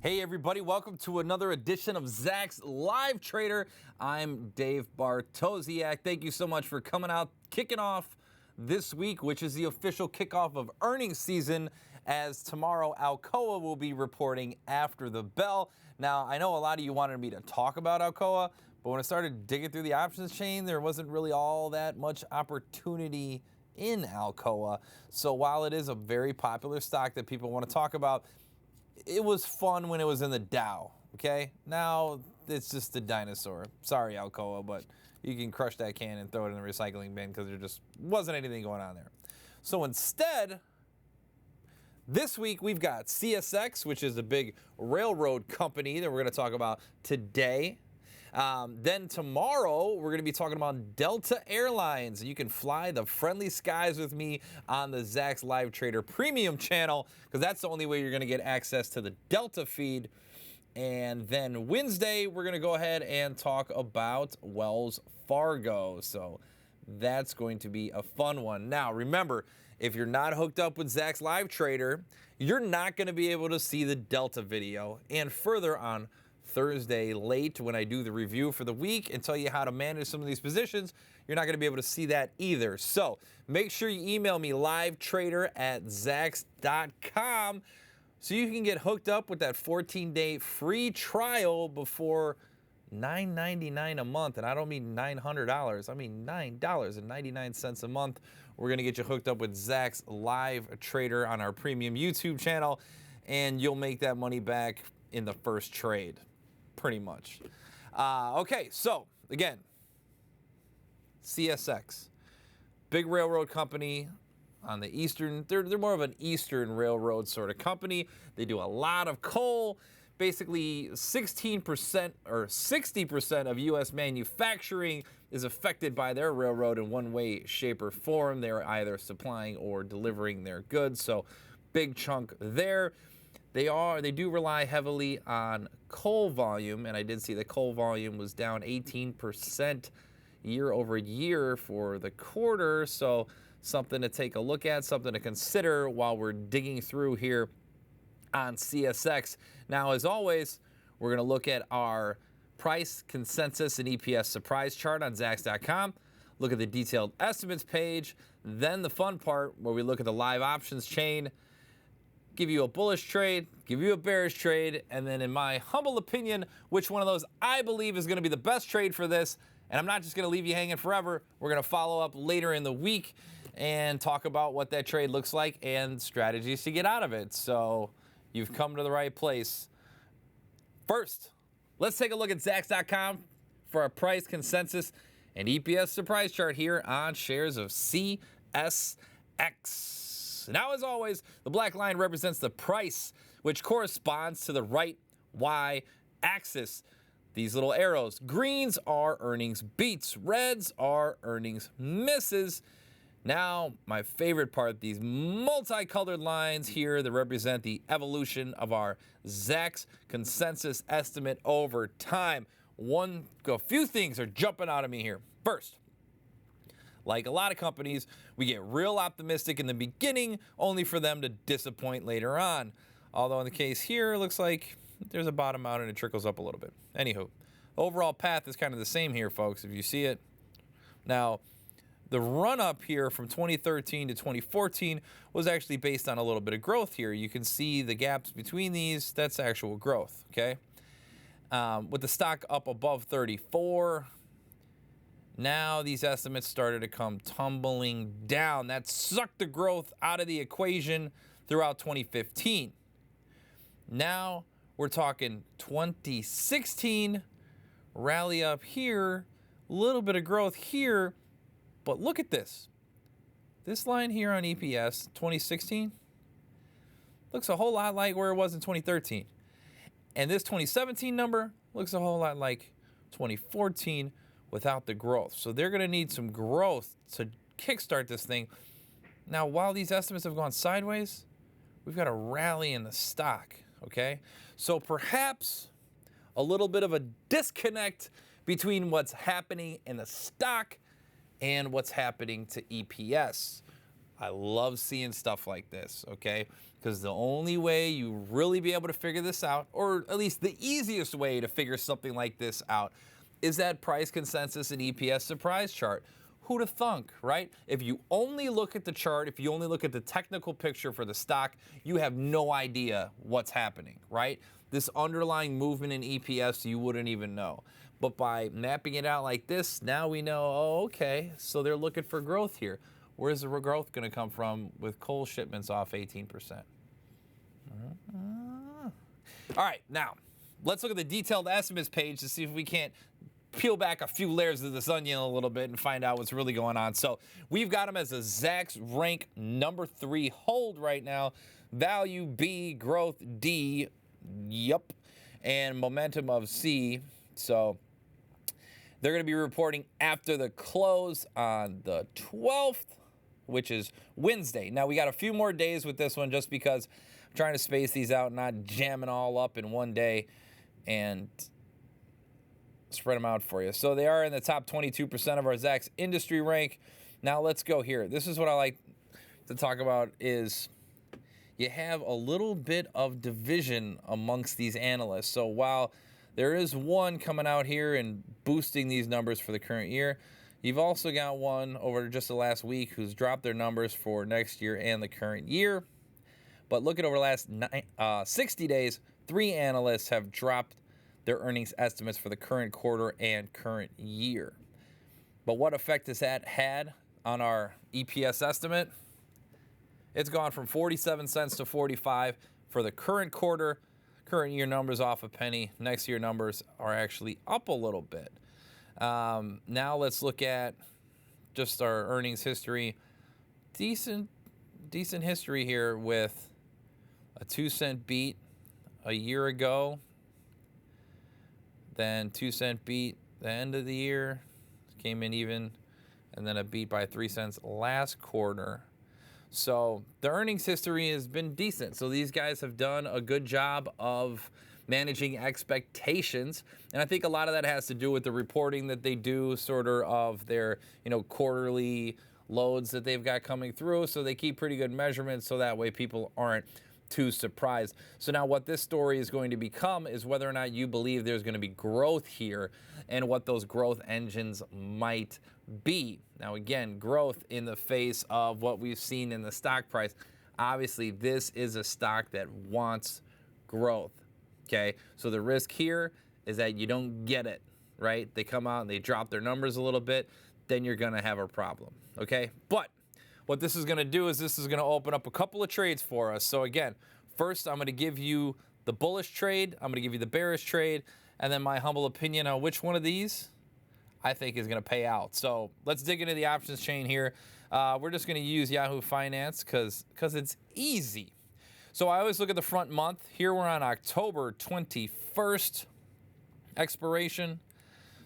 Hey everybody, welcome to another edition of Zach's Live Trader. I'm Dave Bartosiak. Thank you so much for coming out, kicking off this week, which is the official kickoff of earnings season, as tomorrow Alcoa will be reporting after the bell. Now, I know a lot of you wanted me to talk about Alcoa, but when I started digging through the options chain, there wasn't really all that much opportunity in Alcoa. So while it is a very popular stock that people want to talk about, it was fun when it was in the Dow, okay? Now it's just a dinosaur. Sorry, Alcoa, but you can crush that can and throw it in the recycling bin because there just wasn't anything going on there. So instead, this week we've got CSX, which is a big railroad company that we're going to talk about today. Then tomorrow, we're going to be talking about Delta Airlines. You can fly the friendly skies with me on the Zach's Live Trader Premium channel, because that's the only way you're going to get access to the Delta feed. And then Wednesday, we're going to go ahead and talk about Wells Fargo. So that's going to be a fun one. Now, remember, if you're not hooked up with Zach's Live Trader, you're not going to be able to see the Delta video. And further, on Thursday late, when I do the review for the week and tell you how to manage some of these positions, you're not going to be able to see that either. So make sure you email me livetrader@zax.com so you can get hooked up with that 14-day free trial before $9.99 a month. And I don't mean $900. I mean $9.99 a month. We're going to get you hooked up with Zach's Live Trader on our premium YouTube channel, and you'll make that money back in the first trade, pretty much. Okay, so again, CSX, big railroad company on the eastern. They're more of an eastern railroad sort of company. They do a lot of coal. Basically, 16% or 60% of U.S. manufacturing is affected by their railroad in one way, shape, or form. They're either supplying or delivering their goods. So, big chunk there. They do rely heavily on coal volume, and I did see the coal volume was down 18% year over year for the quarter. So something to take a look at, something to consider while we're digging through here on CSX. Now, as always, we're going to look at our price, consensus, and EPS surprise chart on Zax.com. Look at the detailed estimates page. Then the fun part where we look at the live options chain, give you a bullish trade, give you a bearish trade, and then in my humble opinion, which one of those I believe is going to be the best trade for this. And I'm not just going to leave you hanging forever. We're going to follow up later in the week and talk about what that trade looks like and strategies to get out of it. So you've come to the right place. First, let's take a look at Zax.com for our price, consensus, and EPS surprise chart here on shares of CSX. Now, as always, the black line represents the price, which corresponds to the right y-axis. These little arrows. Greens are earnings beats. Reds are earnings misses. Now, my favorite part, these multicolored lines here that represent the evolution of our Zach's consensus estimate over time. A few things are jumping out of me here. First, like a lot of companies, we get real optimistic in the beginning, only for them to disappoint later on. Although in the case here, it looks like there's a bottom out and it trickles up a little bit. Anywho, overall path is kind of the same here, folks, if you see it. Now, the run-up here from 2013 to 2014 was actually based on a little bit of growth here. You can see the gaps between these. That's actual growth, okay? With the stock up above 34, now these estimates started to come tumbling down. That sucked the growth out of the equation throughout 2015. Now we're talking 2016, rally up here, a little bit of growth here, but look at this. This line here on EPS, 2016, looks a whole lot like where it was in 2013. And this 2017 number looks a whole lot like 2014 without the growth. So they're going to need some growth to kickstart this thing. Now, while these estimates have gone sideways, we've got a rally in the stock, okay? So perhaps a little bit of a disconnect between what's happening in the stock and what's happening to EPS. I love seeing stuff like this, okay? Because the only way you really be able to figure this out, or at least the easiest way to figure something like this out, is that price consensus and EPS surprise chart. Who'da thunk, right? If you only look at the chart, if you only look at the technical picture for the stock, you have no idea what's happening, right? This underlying movement in EPS, you wouldn't even know. But by mapping it out like this, now we know, oh, okay, so they're looking for growth here. Where's the growth going to come from with coal shipments off 18%? All right, now, let's look at the detailed estimates page to see if we can't peel back a few layers of this onion a little bit and find out what's really going on. So we've got them as a Zacks rank number 3 hold right now. Value B, growth D, yup, and momentum of C. So they're going to be reporting after the close on the 12th, which is Wednesday. Now, we got a few more days with this one just because I'm trying to space these out, not jamming all up in one day and spread them out for you. So they are in the top 22% of our Zacks industry rank. Now let's go here. This is what I like to talk about is you have a little bit of division amongst these analysts. So while there is one coming out here and boosting these numbers for the current year, you've also got one over just the last week who's dropped their numbers for next year and the current year. But look at over the last 60 days, 3 analysts have dropped their earnings estimates for the current quarter and current year. But what effect has that had on our EPS estimate? It's gone from 47 cents to 45 for the current quarter. Current year numbers off a penny. Next year numbers are actually up a little bit. Now let's look at just our earnings history. Decent history here with a 2-cent beat a year ago. Then 2-cent beat the end of the year, came in even, and then a beat by 3 cents last quarter. So the earnings history has been decent. So these guys have done a good job of managing expectations, and I think a lot of that has to do with the reporting that they do, sort of their quarterly loads that they've got coming through. So they keep pretty good measurements, so that way people aren't too surprised. So now what this story is going to become is whether or not you believe there's going to be growth here and what those growth engines might be. Now again, growth in the face of what we've seen in the stock price. Obviously, this is a stock that wants growth, okay? So the risk here is that you don't get it, right? They come out and they drop their numbers a little bit, then you're going to have a problem, okay? But what this is going to do is this is going to open up a couple of trades for us. So again, first I'm going to give you the bullish trade, I'm going to give you the bearish trade, and then my humble opinion on which one of these I think is going to pay out. So let's dig into the options chain here. We're just going to use Yahoo Finance because it's easy. So I always look at the front month. Here we're on October 21st expiration.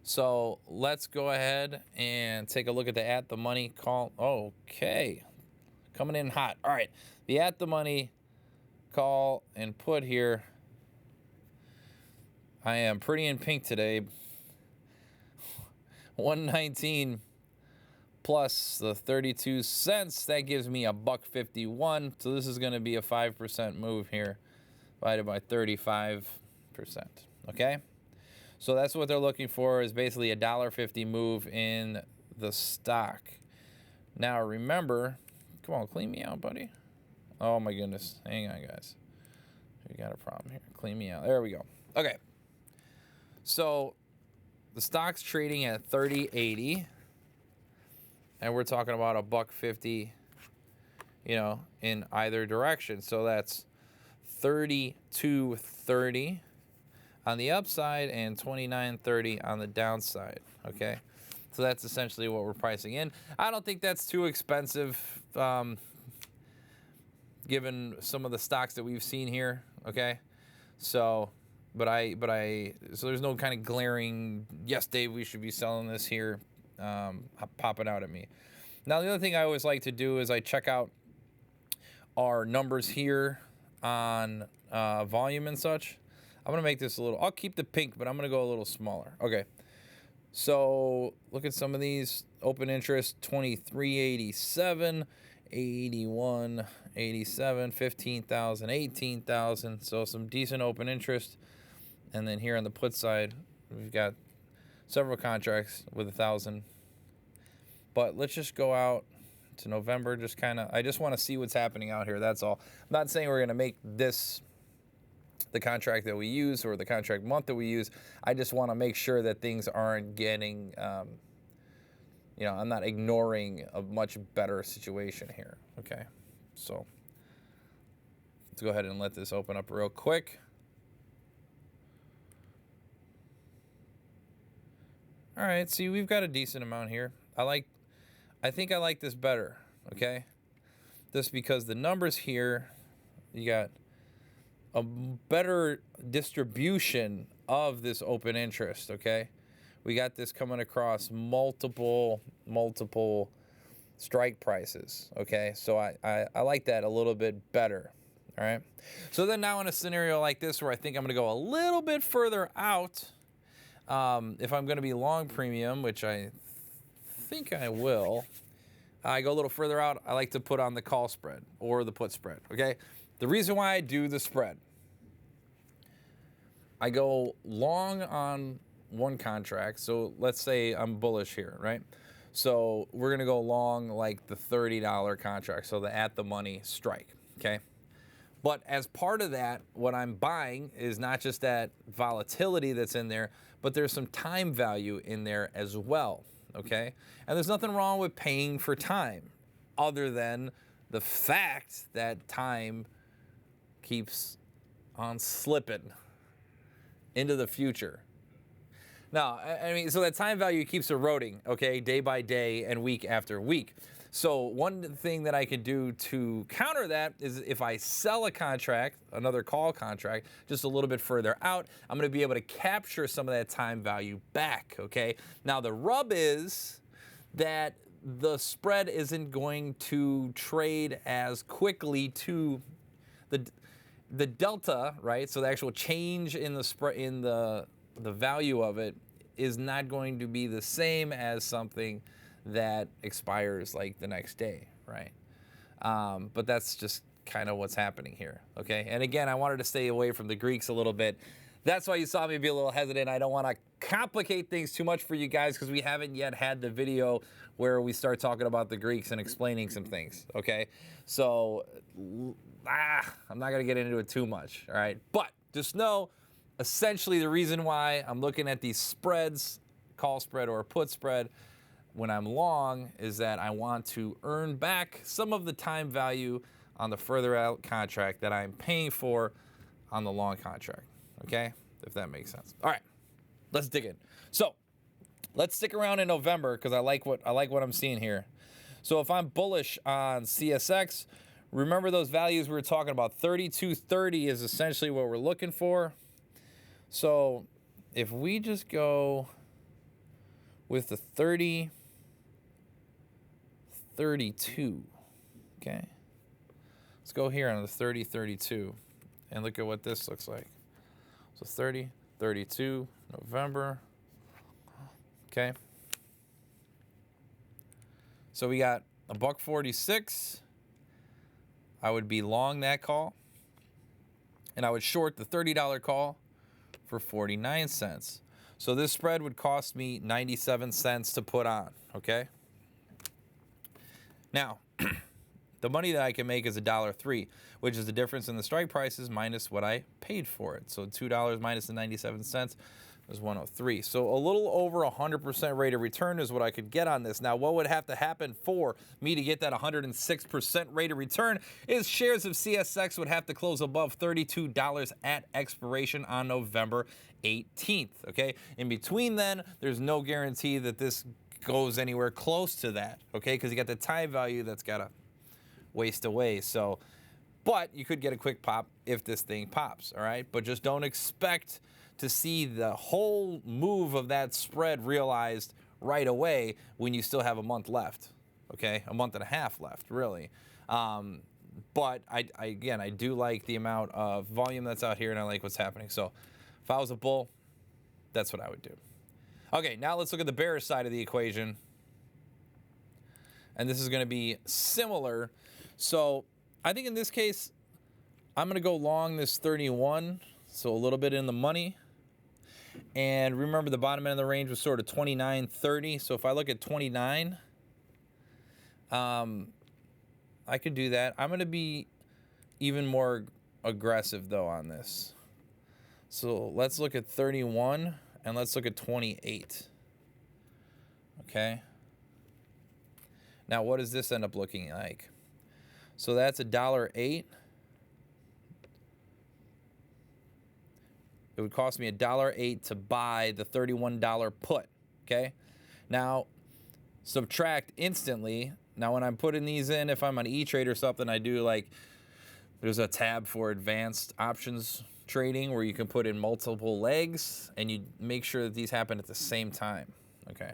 So let's go ahead and take a look at the at the money call. Okay, coming in hot. All right, the at the money call and put here. I am pretty in pink today. 119 plus the 32 cents. That gives me a $1.51. So this is going to be a 5% move here, divided by 35%. Okay. So that's what they're looking for, is basically a $1.50 move in the stock. Now remember, come on, clean me out, buddy. Oh my goodness, hang on, guys. We got a problem here. Clean me out. There we go. Okay. So the stock's trading at 30.80, and we're talking about a $1.50, in either direction. So that's 32.30. on the upside and 29.30 on the downside, okay? So that's essentially what we're pricing in. I don't think that's too expensive, given some of the stocks that we've seen here, okay? So, so there's no kind of glaring, yes, Dave, we should be selling this here, popping out at me. Now, the other thing I always like to do is I check out our numbers here on volume and such. I'm going to make this a little, I'll keep the pink, but I'm going to go a little smaller. Okay. So look at some of these. Open interest, 2387. 81, 87, 15,000, 18,000. So some decent open interest. And then here on the put side, we've got several contracts with 1,000. But let's just go out to November. I just want to see what's happening out here. That's all. I'm not saying we're going to make this the contract that we use or the contract month that we use. I just want to make sure that things aren't getting, I'm not ignoring a much better situation here. Okay, so let's go ahead and let this open up real quick. All right, see, we've got a decent amount here. I think I like this better, okay? Just because the numbers here, you got a better distribution of this open interest, okay? We got this coming across multiple strike prices, okay? So I like that a little bit better, all right? So then now in a scenario like this where I think I'm going to go a little bit further out, if I'm going to be long premium, which I think I will, I go a little further out, I like to put on the call spread or the put spread, okay? The reason why I do the spread, I go long on one contract. So let's say I'm bullish here, right? So we're going to go long like the $30 contract, so the at the money strike, okay? But as part of that, what I'm buying is not just that volatility that's in there, but there's some time value in there as well, okay? And there's nothing wrong with paying for time other than the fact that time keeps on slipping into the future. Now, I mean, so that time value keeps eroding, okay, day by day and week after week. So one thing that I can do to counter that is if I sell a contract, another call contract, just a little bit further out, I'm going to be able to capture some of that time value back, okay? Now, the rub is that the spread isn't going to trade as quickly to the delta, right? So the actual change in the spread, in the value of it is not going to be the same as something that expires like the next day, right? But that's just kind of what's happening here, okay? And again, I wanted to stay away from the Greeks a little bit. That's why you saw me be a little hesitant. I don't want to complicate things too much for you guys because we haven't yet had the video where we start talking about the Greeks and explaining some things, okay? So, I'm not going to get into it too much, all right? But just know, essentially the reason why I'm looking at these spreads, call spread or put spread, when I'm long is that I want to earn back some of the time value on the further out contract that I'm paying for on the long contract, okay? If that makes sense. All right, let's dig in. So let's stick around in November because I like what I'm seeing here. So if I'm bullish on CSX, remember those values we were talking about. 3230 is essentially what we're looking for. So if we just go with the 3032, okay? Let's go here on the 3032 and look at what this looks like. So 3032, November, okay? So we got a $1.46. I would be long that call, and I would short the $30 call for 49 cents. So this spread would cost me 97 cents to put on, okay? Now, the money that I can make is $1.03, which is the difference in the strike prices minus what I paid for it. So $2 minus the 97 cents is 103. So a little over 100% rate of return is what I could get on this. Now, what would have to happen for me to get that 106% rate of return is shares of CSX would have to close above $32 at expiration on November 18th, okay? In between then, there's no guarantee that this goes anywhere close to that, okay? Because you got the time value that's got to waste away. So, but you could get a quick pop if this thing pops, all right? But just don't expect to see the whole move of that spread realized right away when you still have a month left, okay? A month and a half left, really. But I do like the amount of volume that's out here, and I like what's happening. So if I was a bull, that's what I would do. Okay, now let's look at the bearish side of the equation. and this is going to be similar. So I think in this case, I'm going to go long this 31, so a little bit in the money. And remember, the bottom end of the range was sort of 29.30. So if I look at 29, I could do that. I'm going to be even more aggressive, though, on this. So let's look at 31, and let's look at 28. Okay? Now, what does this end up looking like? So that's $1.08. It would cost me $1.08 to buy the $31 put, okay? Now, subtract instantly. Now, when I'm putting these in, if I'm on E-Trade or something, I do like, there's a tab for advanced options trading where you can put in multiple legs, and you make sure that these happen at the same time, okay?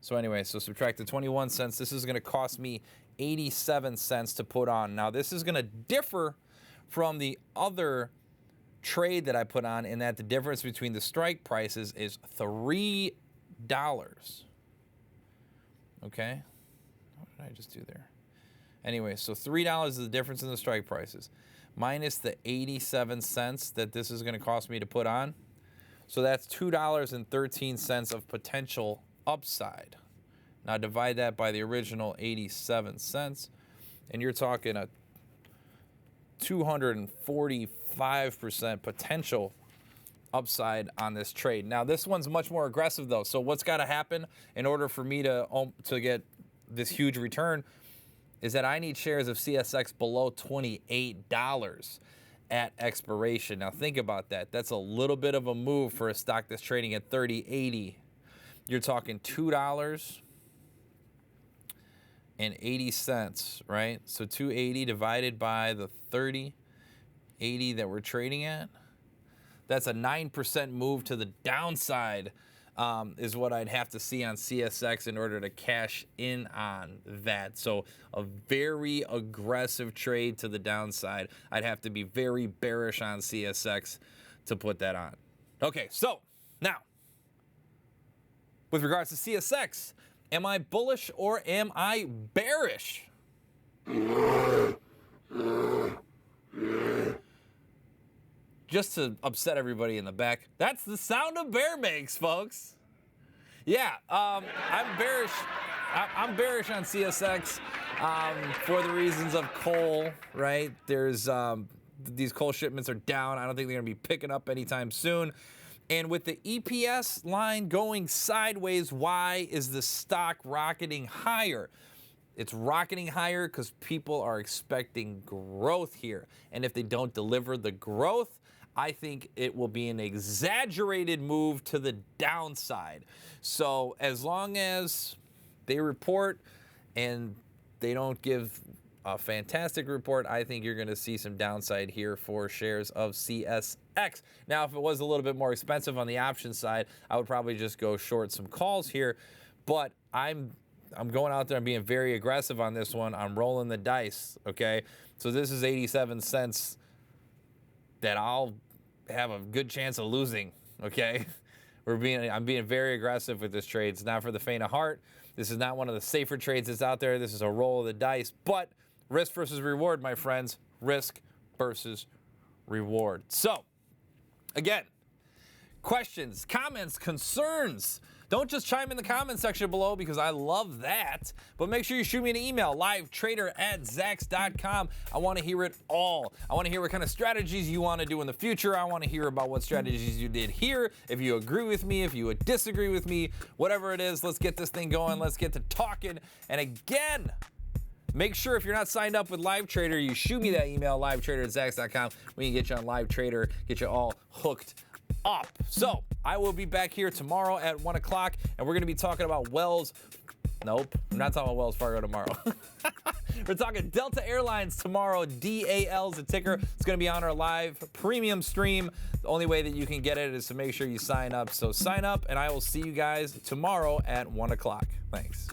So anyway, so subtract the 21 cents. This is going to cost me 87 cents to put on. Now, this is going to differ from the other trade that I put on in that the difference between the strike prices is $3. Okay? What did I just do there? Anyway, so $3 is the difference in the strike prices, minus the 87 cents that this is going to cost me to put on. So that's $2.13 of potential upside. Now divide that by the original 87 cents, and you're talking a 245% potential upside on this trade. Now this one's much more aggressive though. So what's got to happen in order for me to get this huge return is that I need shares of CSX below $28 at expiration. Now think about that. That's a little bit of a move for a stock that's trading at $30.80. You're talking $2.80, right? So 280 divided by the 30.80 that we're trading at. That's a 9% move to the downside, is what I'd have to see on CSX in order to cash in on that. So a very aggressive trade to the downside. I'd have to be very bearish on CSX to put that on. Okay, so now, with regards to CSX, am I bullish or am I bearish? Just to upset everybody in the back, that's the sound a bear makes, folks. Yeah, I'm bearish. I'm bearish on CSX for the reasons of coal, right? There's these coal shipments are down. I don't think they're going to be picking up anytime soon. And with the EPS line going sideways, why is the stock rocketing higher? It's rocketing higher because people are expecting growth here. And if they don't deliver the growth, I think it will be an exaggerated move to the downside. So as long as they report and they don't give a fantastic report, I think you're going to see some downside here for shares of CSX. Now, if it was a little bit more expensive on the option side, I would probably just go short some calls here. But I'm going out there and being very aggressive on this one. I'm rolling the dice, okay? So this is 87 cents that I'll have a good chance of losing, okay? I'm being very aggressive with this trade. It's not for the faint of heart. This is not one of the safer trades that's out there. This is a roll of the dice. But risk versus reward, my friends. Risk versus reward. So, again, questions, comments, concerns. Don't just chime in the comment section below because I love that. But make sure you shoot me an email, livetrader@zacks.com. I want to hear it all. I want to hear what kind of strategies you want to do in the future. I want to hear about what strategies you did here. If you agree with me, if you would disagree with me, whatever it is, let's get this thing going. Let's get to talking. And again, make sure if you're not signed up with Live Trader, you shoot me that email, livetrader@zacks.com. We can get you on Live Trader, get you all hooked up. So I will be back here tomorrow at 1 o'clock, and we're going to be talking about Wells. Nope, I'm not talking about Wells Fargo tomorrow. We're talking Delta Airlines tomorrow. DAL is the ticker. It's going to be on our live premium stream. The only way that you can get it is to make sure you sign up. So sign up, and I will see you guys tomorrow at 1 o'clock. Thanks.